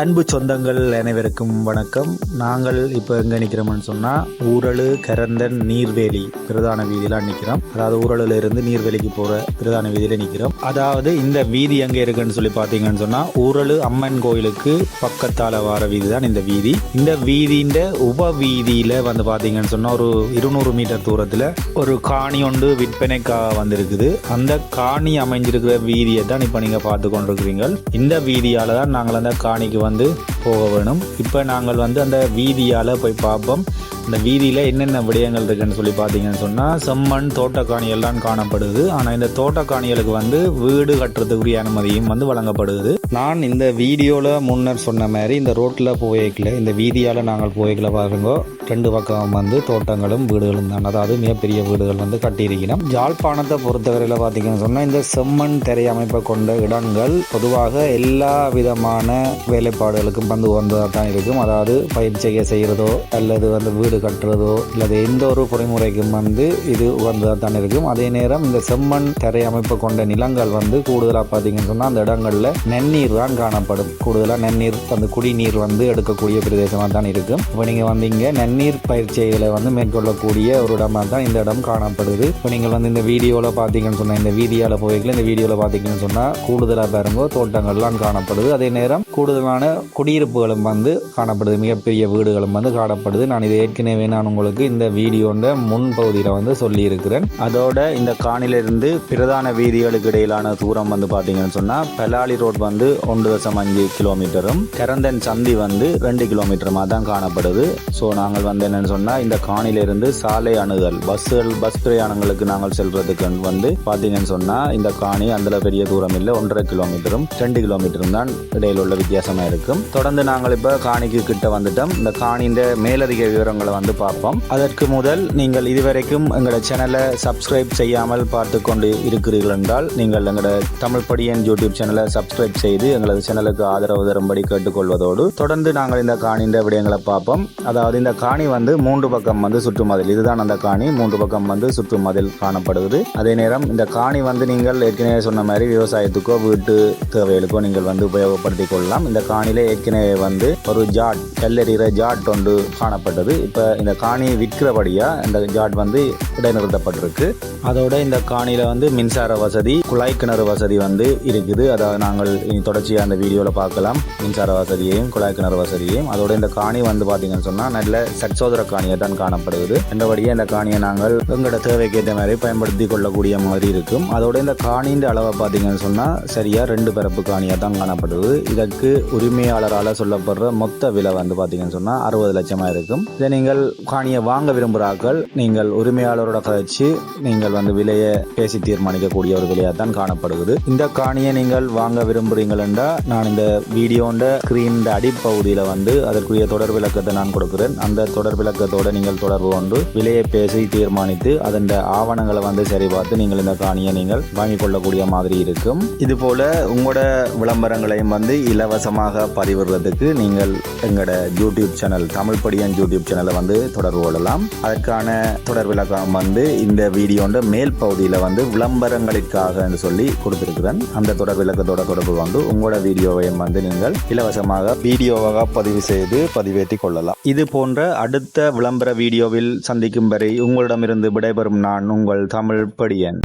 அன்பு சொந்தங்கள் அனைவருக்கும் வணக்கம். நாங்கள் இப்போ எங்கே நிற்கிறோம்னு சொன்னால் ஊரலு கரந்தன் நீர்வேலி பிரதான வீதியில் நிற்கிறோம். அதாவது ஊரலுல இருந்து நீர்வேலிக்கு போகிற பிரதான வீதியில் நிற்கிறோம். அதாவது இந்த வீதி எங்கே இருக்குன்னு சொல்லி பார்த்தீங்கன்னு சொன்னால் ஊரலு அம்மன் கோயிலுக்கு பக்கத்தால் வர வீதி தான் இந்த வீதி. இந்த வீதியின் உப வீதியில் வந்து பார்த்தீங்கன்னு சொன்னால் ஒரு 200 மீட்டர் தூரத்தில் ஒரு காணி ஒன்று விற்பனைக்காக வந்திருக்குது. அந்த காணி அமைஞ்சிருக்கிற வீதியை தான் இப்போ நீங்கள் பார்த்து கொண்டிருக்கிறீங்க. இந்த வீதியால் தான் நாங்கள் அந்த காணிக்கு வந்து போக வேணும். இப்போ நாங்கள் வந்து அந்த வீதியால் போய் பார்ப்போம். இந்த வீதியில் என்னென்ன விடயங்கள் இருக்குன்னு சொல்லி பார்த்தீங்கன்னு சொன்னால் செம்மண் தோட்டக்காணி எல்லாம் காணப்படுது. ஆனால் இந்த தோட்டக்காணிகளுக்கு வந்து வீடு கட்டுறதுக்குரிய அனுமதியும் வந்து வழங்கப்படுது. நான் இந்த வீடியோவில் முன்னர் சொன்ன மாதிரி இந்த ரோட்டில் போய்க்கல, இந்த வீதியால் நாங்கள் போய்க்கல பாருங்க. 2 பக்கம் வந்து தோட்டங்களும் வீடுகளும் தான், அதாவது மிகப்பெரிய வீடுகள் வந்து கட்டியிருக்கணும். யாழ்ப்பாணத்தை பொறுத்தவரையில் பார்த்தீங்கன்னு சொன்னால் இந்த செம்மண் திரை அமைப்பை கொண்ட இடங்கள் பொதுவாக எல்லா விதமான வேலைப்பாடுகளுக்கும் வந்து வந்ததாக தான் இருக்கும். அதாவது பயிற்சியை செய்கிறதோ அல்லது வந்து வீடு கட்டுறதோ அல்லது எந்த ஒரு பொறிமுறைக்கும் வந்து இது உகந்ததாக தான் இருக்கும். அதே நேரம் இந்த செம்மண் தரை அமைப்பு கொண்ட நிலங்கள் வந்து கூடுதலாக பார்த்தீங்கன்னு சொன்னால் அந்த இடங்களில் நன்னீர் தான் காணப்படும். கூடுதலாக நன்னீர் அந்த குடிநீர் வந்து எடுக்கக்கூடிய பிரதேசமாக தான் இருக்கும். இப்போ நீங்கள் வந்து இங்கே நன்னீர் பயிற்சிகளை வந்து மேற்கொள்ளக்கூடிய ஒரு இடமாக தான் இந்த இடம் காணப்படுது. இப்போ நீங்கள் வந்து இந்த வீடியோவில் பார்த்தீங்கன்னு சொன்னால் இந்த வீதியால் போய்க்கல, இந்த வீடியோவில் பார்த்தீங்கன்னு சொன்னால் கூடுதலாக பாருங்க தோட்டங்கள்லாம் காணப்படுது. அதே நேரம் கூடுதலான குடியிருப்புகளும் வந்து காணப்படுது, மிகப்பெரிய வீடுகளும் வந்து காணப்படுது. நான் இதை ஏற்கனவே நான் உங்களுக்கு இந்த வீடியோட முன்பகுதியில் வந்து சொல்லியிருக்கிறேன். அதோட இந்த காணிலிருந்து பிரதான வீதிகளுக்கு இடையிலான தூரம் வந்து பார்த்தீங்கன்னு சொன்னால் பெலாலி ரோட் வந்து 1.5 கிலோமீட்டரும் கரந்தன் சந்தி வந்து 2 கிலோமீட்டருமா தான் காணப்படுது. ஸோ நாங்கள் வந்து என்னென்னு சொன்னால் இந்த காணிலிருந்து சாலை அணுகல் பஸ் பிரயாணங்களுக்கு நாங்கள் செல்றதுக்கு வந்து பார்த்தீங்கன்னு சொன்னால் இந்த காணி அந்த பெரிய தூரம் இல்லை, 1.5 கிலோமீட்டரும் 2 கிலோமீட்டரும் தான் இடையில உள்ள வித்தியாசமாக இருக்கும். தொடர்ந்து நாங்கள் இப்போ காணிக்கு கிட்ட வந்துட்டோம். இந்த காணியின் மேலதிக விவரங்களை வந்து பார்ப்போம். அதற்கு முதல் நீங்கள் இதுவரைக்கும் எங்களோட சேனலை சப்ஸ்கிரைப் செய்யாமல் பார்த்து கொண்டு இருக்கிறீர்கள் என்றால் நீங்கள் எங்களோட தமிழ் படியன் யூடியூப் சேனலை சப்ஸ்கிரைப் செய்து எங்களது சேனலுக்கு ஆதரவு தரும்படி கேட்டுக்கொள்வதோடு தொடர்ந்து நாங்கள் இந்த காணியின் விடயங்களை பார்ப்போம். அதாவது இந்த காணி வந்து 3 பக்கம் வந்து சுற்றுமதில், இதுதான் அந்த காணி, 3 பக்கம் வந்து சுற்றுமதில் காணப்படுகிறது. அதே நேரம் இந்த காணி வந்து நீங்கள் ஏற்கனவே சொன்ன மாதிரி விவசாயத்துக்கோ வீட்டு தேவைகளுக்கோ நீங்கள் வந்து உபயோகப்படுத்திக் கொள்ளலாம். இந்த காணியில ஏற்கனவே வந்து ஒரு ஜாட் கல்லெறிகிற ஜாட் ஒன்று காணப்பட்டது. இப்போ இந்த காணி விற்கிறபடியா இந்த ஜாட் வந்து இடைநிறுத்தப்பட்டிருக்கு. அதோட இந்த காணியில வந்து மின்சார வசதி, குழாய் கிணறு வசதி வந்து இருக்குது. அதாவது நாங்கள் இனி தொடர்ச்சியாக அந்த வீடியோவில் பார்க்கலாம் மின்சார வசதியையும் குழாய் கிணறு வசதியையும். அதோட இந்த காணி வந்து பார்த்தீங்கன்னு சொன்னால் நல்ல சட்சோதர காணியை தான் காணப்படுகிறது. என்றபடியே இந்த காணியை நாங்கள் எங்களோட தேவைக்கேற்ற மாதிரி பயன்படுத்தி கொள்ளக்கூடிய மாதிரி இருக்கும். அதோட இந்த காணியின் அளவை பார்த்தீங்கன்னு சொன்னால் சரியா 2 பரப்பு காணியாக தான் காணப்படுது. இதற்கு உரிமையாளரால் சொல்லப்படுற மொத்த விலை வந்து பார்த்தீங்கன்னு சொன்னால் 60 லட்சமாக இருக்கும். இதை நீங்கள் காணியை வாங்க விரும்புகிறார்கள், நீங்கள் உரிமையாளரோட கழிச்சு நீங்கள் வந்து விலையை பேசி தீர்மானிக்கக்கூடிய ஒரு விலையாக தான் காணப்படுகிறது. இந்த காணியை நீங்கள் வாங்க விரும்புகிறீங்கள் என்றால் நான் இந்த வீடியோண்ட ஸ்கிரீன் அடிப்பகுதியில் வந்து அதற்குரிய தொடர் விளக்கத்தை நான் கொடுக்கிறேன். அந்த தொடர் விளக்கத்தோடு நீங்கள் தொடர்பு கொண்டு விலையை பேசி தீர்மானித்து அதன் ஆவணங்களை வந்து சரிபார்த்து நீங்கள் இந்த காணியை நீங்கள் வாங்கிக் கொள்ளக்கூடிய மாதிரி இருக்கும். இது போல உங்களோட விளம்பரங்களையும் வந்து இலவசமாக பதிவிடுறதுக்கு நீங்கள் எங்களோட யூடியூப் சேனல் தமிழ் படியன் யூடியூப் சேனலை வந்து தொடர்பு கொள்ளலாம். அதற்கான தொடர் விளக்கம் வந்து இந்த வீடியோண்ட மேல் பகுதியில் வந்து விளம்பரங்களுக்காக சொல்லி கொடுத்திருக்கிறேன். அந்த தொடர் விளக்கத்தோட தொடர்பு கொண்டு உங்களோட வீடியோவையும் வந்து நீங்கள் இலவசமாக வீடியோவாக பதிவு செய்து பதிவேற்றி கொள்ளலாம். இது போன்ற அடுத்த விளம்பர வீடியோவில் சந்திக்கும் வரை உங்களிடமிருந்து விடைபெறும் நான் உங்கள் தமிழ் படியன்.